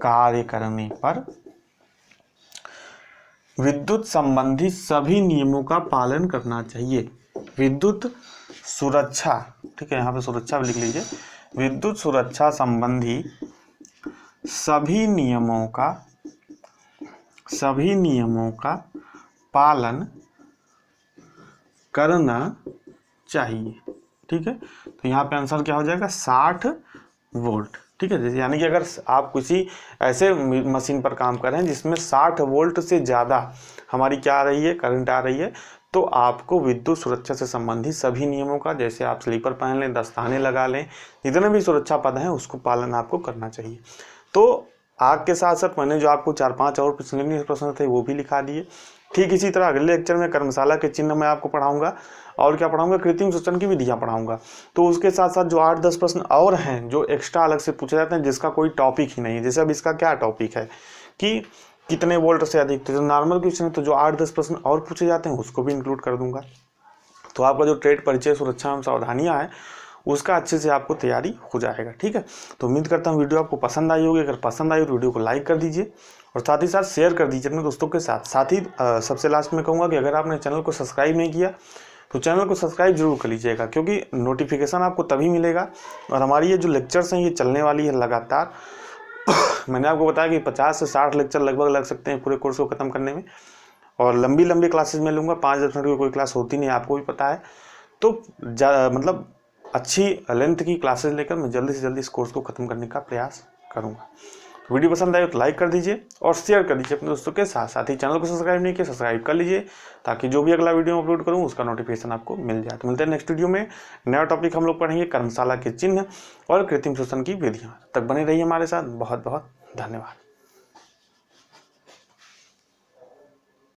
कार्य करने पर विद्युत संबंधी सभी नियमों का पालन करना चाहिए। विद्युत सुरक्षा, ठीक है, यहाँ पे सुरक्षा भी लिख लीजिए। विद्युत सुरक्षा संबंधी सभी नियमों का पालन करना चाहिए। ठीक है, तो यहाँ पे आंसर क्या हो जाएगा? 60 वोल्ट। ठीक है, जैसे यानी कि अगर आप किसी ऐसे मशीन पर काम कर रहे हैं जिसमें 60 वोल्ट से ज़्यादा हमारी क्या आ रही है, करंट आ रही है, तो आपको विद्युत सुरक्षा से संबंधित सभी नियमों का, जैसे आप स्लीपर पहन लें, दस्ताने लगा लें, जितने भी सुरक्षा पद हैं उसको पालन आपको करना चाहिए। तो आग के साथ साथ मैंने जो आपको 4-5 और प्रश्न थे वो भी लिखा दिए। ठीक इसी तरह अगले लेक्चर में कर्मशाला के चिन्ह मैं आपको पढ़ाऊंगा, और क्या पढ़ाऊंगा, कृत्रिम श्वसन की विधियां पढ़ाऊंगा। तो उसके साथ साथ जो 8-10 प्रश्न और हैं जो एक्स्ट्रा अलग से पूछे जाते हैं, जिसका कोई टॉपिक ही नहीं है। जैसे अब इसका क्या टॉपिक है कि कितने वोल्ट से अधिक, तो जो नॉर्मल क्वेश्चन है, तो जो 8-10 प्रश्न और पूछे जाते हैं उसको भी इंक्लूड कर दूंगा। तो आपका जो ट्रेड परिचय सुरक्षा एवं सावधानियाँ है उसका अच्छे से आपको तैयारी हो जाएगा। ठीक है, तो उम्मीद करता हूँ वीडियो आपको पसंद आई होगी। अगर पसंद आई तो वीडियो को लाइक कर दीजिए और साथ ही साथ शेयर कर दीजिए अपने दोस्तों के साथ। साथ ही सबसे लास्ट में कहूँगा कि अगर आपने चैनल को सब्सक्राइब नहीं किया तो चैनल को सब्सक्राइब जरूर कर लीजिएगा, क्योंकि नोटिफिकेशन आपको तभी मिलेगा। और हमारी ये जो लेक्चर्स हैं ये चलने वाली है लगातार। मैंने आपको बताया कि 50 से 60 लेक्चर लगभग लग सकते हैं पूरे कोर्स को ख़त्म करने में, और लंबी क्लासेज में लूँगा। 5-10 मिनट की कोई क्लास होती नहीं, आपको भी पता है। तो मतलब अच्छी लेंथ की क्लासेज लेकर मैं जल्दी से जल्दी इस कोर्स को ख़त्म करने का प्रयास करूँगा। तो वीडियो पसंद आए तो लाइक कर दीजिए और शेयर कर दीजिए अपने दोस्तों के साथ। साथ ही चैनल को सब्सक्राइब नहीं किया, सब्सक्राइब कर लीजिए, ताकि जो भी अगला वीडियो अपलोड करूँ उसका नोटिफिकेशन आपको मिल जाए। तो मिलते हैं नेक्स्ट वीडियो में। नया टॉपिक हम लोग पढ़ेंगे कर्मशाला के चिन्ह और कृत्रिम श्वसन की विधियाँ। तब तक बने रहिए हमारे साथ। बहुत बहुत धन्यवाद।